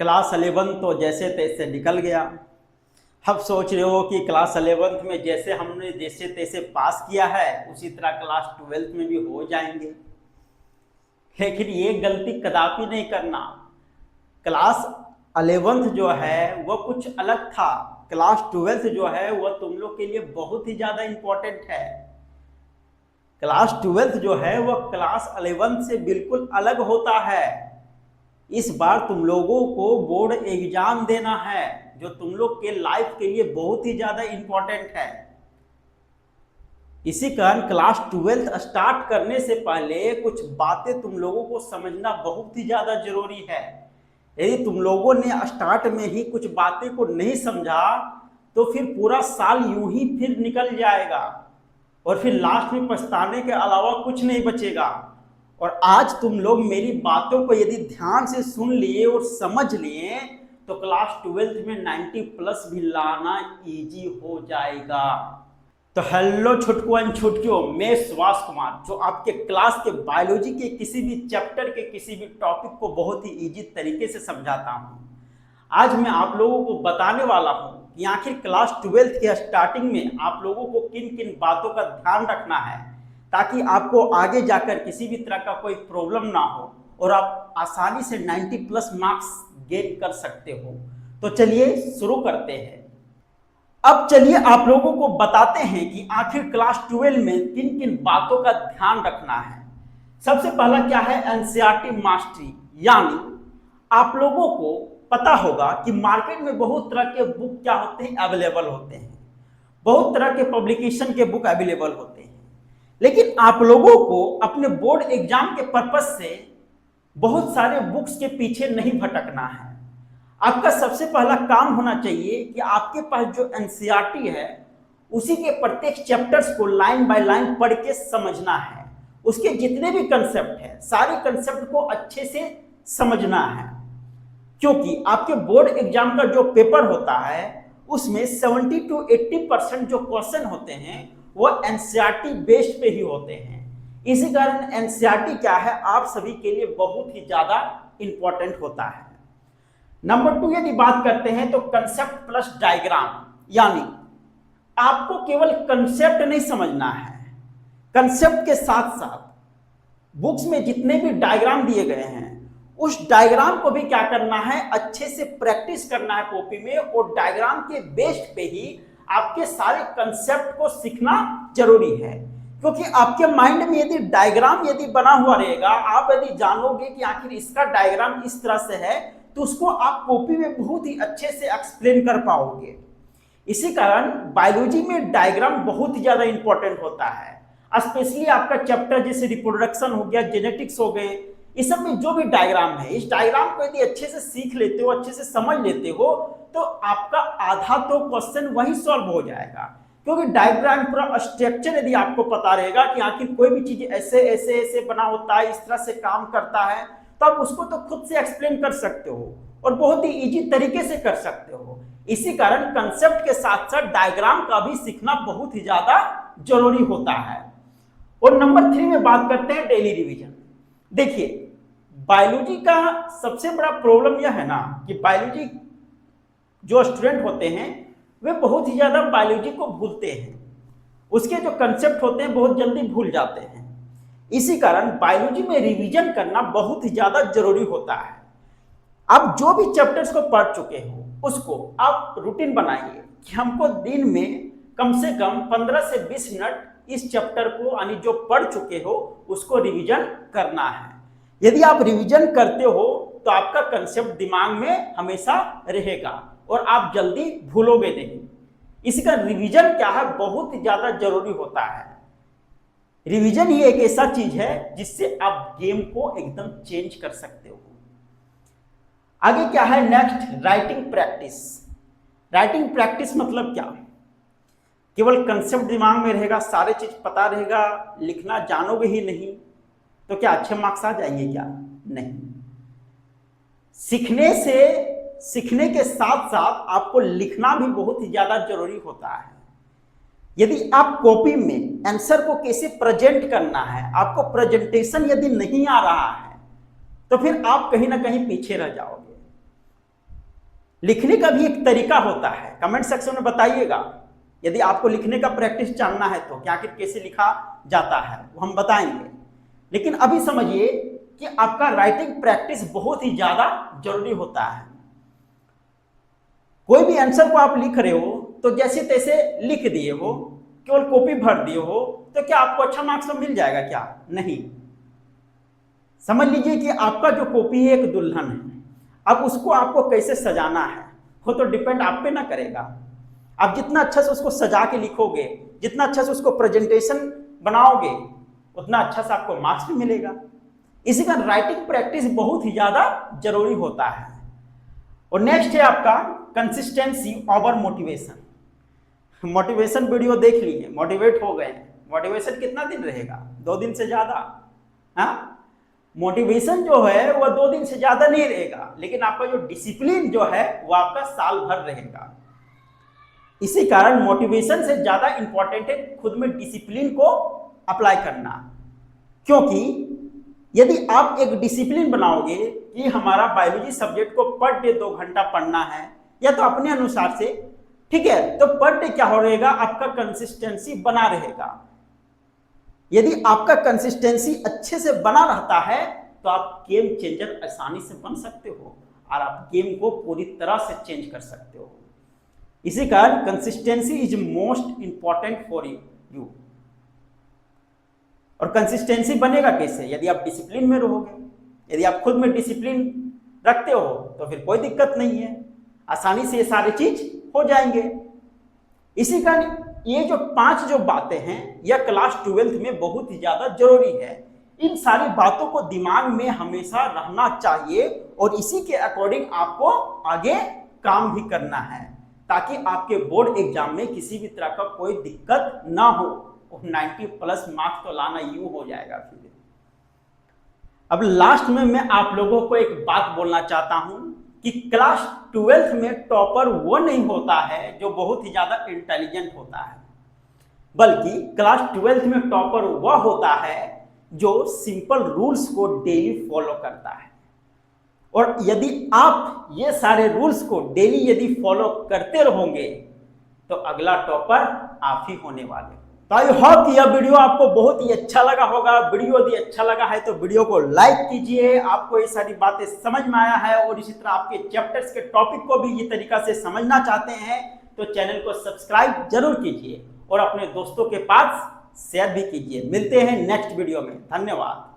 Class 11 तो जैसे तैसे निकल गया। अब सोच रहे हो कि क्लास 11th में जैसे हमने जैसे तैसे पास किया है उसी तरह क्लास 12th में भी हो जाएंगे। लेकिन ये गलती कदापि नहीं करना। क्लास 11th जो है वह कुछ अलग था। क्लास 12th जो है वह तुम लोग के लिए बहुत ही ज़्यादा इम्पोर्टेंट है। क्लास 12th जो है वह क्लास 11th से बिल्कुल अलग होता है। इस बार तुम लोगों को बोर्ड एग्जाम देना है जो तुम लोग के लाइफ के लिए बहुत ही ज़्यादा इम्पोर्टेंट है। इसी कारण क्लास 12th स्टार्ट करने से पहले कुछ बातें तुम लोगों को समझना बहुत ही ज़्यादा जरूरी है। यदि तुम लोगों ने स्टार्ट में ही कुछ बातें को नहीं समझा तो फिर पूरा साल यूं ही फिर निकल जाएगा और फिर लास्ट में पछताने के अलावा कुछ नहीं बचेगा। और आज तुम लोग मेरी बातों को यदि ध्यान से सुन लिए और समझ लिए तो क्लास 12th में 90 प्लस भी लाना इजी हो जाएगा। तो हेलो छुटकुओं एंड छुटकियों, मैं सुभाष कुमार जो आपके क्लास के बायोलॉजी के किसी भी चैप्टर के किसी भी टॉपिक को बहुत ही इजी तरीके से समझाता हूँ। आज मैं आप लोगों को बताने वाला हूँ कि आखिर क्लास 12th के स्टार्टिंग में आप लोगों को किन किन बातों का ध्यान रखना है ताकि आपको आगे जाकर किसी भी तरह का कोई प्रॉब्लम ना हो और आप आसानी से 90 प्लस मार्क्स गेन कर सकते हो। तो चलिए शुरू करते हैं। अब चलिए आप लोगों को बताते हैं कि आखिर क्लास 12 में किन किन बातों का ध्यान रखना है। सबसे पहला क्या है, एनसीईआरटी मास्टरी। यानी आप लोगों को पता होगा कि मार्केट में बहुत तरह के बुक क्या होते हैं, अवेलेबल होते हैं। बहुत तरह के पब्लिकेशन के बुक अवेलेबल होते हैं। लेकिन आप लोगों को अपने बोर्ड एग्जाम के पर्पस से बहुत सारे बुक्स के पीछे नहीं भटकना है। आपका सबसे पहला काम होना चाहिए कि आपके पास जो एनसीईआरटी है उसी के प्रत्येक चैप्टर्स को लाइन बाय लाइन पढ़ के समझना है। उसके जितने भी कंसेप्ट हैं सारे कंसेप्ट को अच्छे से समझना है, क्योंकि आपके बोर्ड एग्जाम का जो पेपर होता है उसमें 70 to 80% जो क्वेश्चन होते हैं वो एनसीईआरटी बेस्ड पे ही होते हैं। इसी कारण एनसीईआरटी क्या है आप सभी के लिए बहुत ही ज्यादा इंपॉर्टेंट होता है। नंबर 2 यदि बात करते हैं तो कंसेप्ट प्लस डायग्राम। यानी आपको केवल कंसेप्ट नहीं समझना है, कंसेप्ट के साथ साथ बुक्स में जितने भी डायग्राम दिए गए हैं उस डायग्राम को भी क्या करना है, अच्छे से प्रैक्टिस करना है कॉपी में। और डायग्राम के बेस्ड पे ही आपके सारे कंसेप्ट को सीखना जरूरी है, क्योंकि आपके माइंड में यदि डायग्राम यदि बना हुआ रहेगा, आप यदि जानोगे कि आखिर इसका डायग्राम इस तरह से है तो उसको आप कॉपी में बहुत ही अच्छे से एक्सप्लेन कर पाओगे। इसी कारण बायोलॉजी में डायग्राम बहुत ही ज्यादा इंपॉर्टेंट होता है। स्पेशली आपका चैप्टर जैसे रिप्रोडक्शन हो गया, जेनेटिक्स हो गए, इस सब में जो भी डायग्राम है इस डायग्राम को यदि अच्छे से सीख लेते हो, अच्छे से समझ लेते हो तो आपका आधा तो क्वेश्चन वही सॉल्व हो जाएगा। क्योंकि डायग्राम पूरा स्ट्रक्चर यदि आपको पता रहेगा कि आखिर कोई भी चीज ऐसे ऐसे ऐसे बना होता है, इस तरह से काम करता है, तब उसको तो खुद से एक्सप्लेन कर सकते हो और बहुत ही इजी तरीके से कर सकते हो। इसी कारण कंसेप्ट के साथ साथ डायग्राम का भी सीखना बहुत ही ज्यादा जरूरी होता है। और नंबर 3 में बात करते हैं डेली रिवीजन। देखिए बायोलॉजी का सबसे बड़ा प्रॉब्लम यह है ना कि बायोलॉजी जो स्टूडेंट होते हैं वे बहुत ही ज्यादा बायोलॉजी को भूलते हैं, उसके जो कंसेप्ट होते हैं बहुत जल्दी भूल जाते हैं। इसी कारण बायोलॉजी में रिवीजन करना बहुत ही ज्यादा जरूरी होता है। आप जो भी चैप्टर्स को पढ़ चुके हो उसको आप रूटीन बनाइए कि हमको दिन में कम से कम 15 से 20 मिनट इस चैप्टर को यानी जो पढ़ चुके हो उसको रिवीजन करना है। यदि आप रिवीजन करते हो तो आपका कंसेप्ट दिमाग में हमेशा रहेगा और आप जल्दी भूलोगे नहीं। इसका रिवीजन क्या है बहुत ही ज्यादा जरूरी होता है। रिवीजन ही एक ऐसा चीज है जिससे आप गेम को एकदम चेंज कर सकते हो। आगे क्या है, next writing practice. Writing practice मतलब क्या, केवल कंसेप्ट दिमाग में रहेगा, सारे चीज पता रहेगा, लिखना जानोगे ही नहीं तो क्या अच्छे मार्क्स आ जाएंगे क्या? नहीं। सीखने के साथ साथ आपको लिखना भी बहुत ही ज्यादा जरूरी होता है। यदि आप कॉपी में आंसर को कैसे प्रेजेंट करना है, आपको प्रेजेंटेशन यदि नहीं आ रहा है तो फिर आप कहीं ना कहीं पीछे रह जाओगे। लिखने का भी एक तरीका होता है, कमेंट सेक्शन में बताइएगा। यदि आपको लिखने का प्रैक्टिस जानना है तो क्या कैसे लिखा जाता है वो हम बताएंगे। लेकिन अभी समझिए कि आपका राइटिंग प्रैक्टिस बहुत ही ज्यादा जरूरी होता है। कोई भी आंसर को आप लिख रहे हो तो जैसे तैसे लिख दिए हो, केवल कॉपी भर दिए हो, तो क्या आपको अच्छा मार्क्स तो मिल जाएगा? क्या नहीं। समझ लीजिए कि आपका जो कॉपी है एक दुल्हन है, अब उसको आपको कैसे सजाना है वो तो डिपेंड आप पे ना करेगा। आप जितना अच्छा से उसको सजा के लिखोगे, जितना अच्छा से उसको प्रेजेंटेशन बनाओगे, उतना अच्छा से आपको मार्क्स भी मिलेगा। इसी कारण राइटिंग प्रैक्टिस बहुत ही ज्यादा जरूरी होता है। और नेक्स्ट है आपका consistency over motivation. Motivation video देख लिए, मोटिवेट हो गए, मोटिवेशन कितना दिन रहेगा? 2 दिन से ज्यादा। हाँ, मोटिवेशन जो है वह 2 दिन से ज्यादा नहीं रहेगा, लेकिन आपका जो डिसिप्लिन जो है वो आपका साल भर रहेगा। इसी कारण मोटिवेशन से ज्यादा इंपॉर्टेंट है खुद में डिसिप्लिन को अप्लाई करना। क्योंकि यदि आप एक डिसिप्लिन बनाओगे कि हमारा बायोलॉजी सब्जेक्ट को पर डे 2 घंटा पढ़ना है, या तो अपने अनुसार से, ठीक है, तो पर डे क्या हो रहेगा, आपका कंसिस्टेंसी बना रहेगा। यदि आपका कंसिस्टेंसी अच्छे से बना रहता है तो आप गेम चेंजर आसानी से बन सकते हो और आप गेम को पूरी तरह से चेंज कर सकते हो। इसी कारण consistency is most important for you. और कंसिस्टेंसी बनेगा कैसे? यदि आप डिसिप्लिन में रहोगे। यदि आप खुद में डिसिप्लिन रखते हो तो फिर कोई दिक्कत नहीं है, आसानी से ये सारी चीज हो जाएंगे। इसी कारण ये जो 5 जो बातें हैं यह क्लास 12th में बहुत ही ज्यादा जरूरी है। इन सारी बातों को दिमाग में हमेशा रहना चाहिए और इसी के अकॉर्डिंग आपको आगे काम भी करना है, ताकि आपके बोर्ड एग्जाम में किसी भी तरह का कोई दिक्कत ना हो। 90+ मार्क्स तो लाना यूं हो जाएगा फिर। अब लास्ट में मैं आप लोगों को एक बात बोलना चाहता हूं कि क्लास 12th में टॉपर वो नहीं होता है जो बहुत ही ज्यादा इंटेलिजेंट होता है, बल्कि क्लास 12th में टॉपर वह होता है जो सिंपल रूल्स को डेली फॉलो करता है। और यदि आप ये सारे रूल्स को डेली यदि फॉलो करते रहोगे तो अगला टॉपर आप ही होने वाले। तो आई होप यह वीडियो आपको बहुत ही अच्छा लगा होगा। वीडियो यदि अच्छा लगा है तो वीडियो को लाइक कीजिए, आपको ये सारी बातें समझ में आया है और इसी तरह आपके चैप्टर्स के टॉपिक को भी ये तरीका से समझना चाहते हैं तो चैनल को सब्सक्राइब जरूर कीजिए और अपने दोस्तों के पास शेयर भी कीजिए। मिलते हैं नेक्स्ट वीडियो में। धन्यवाद।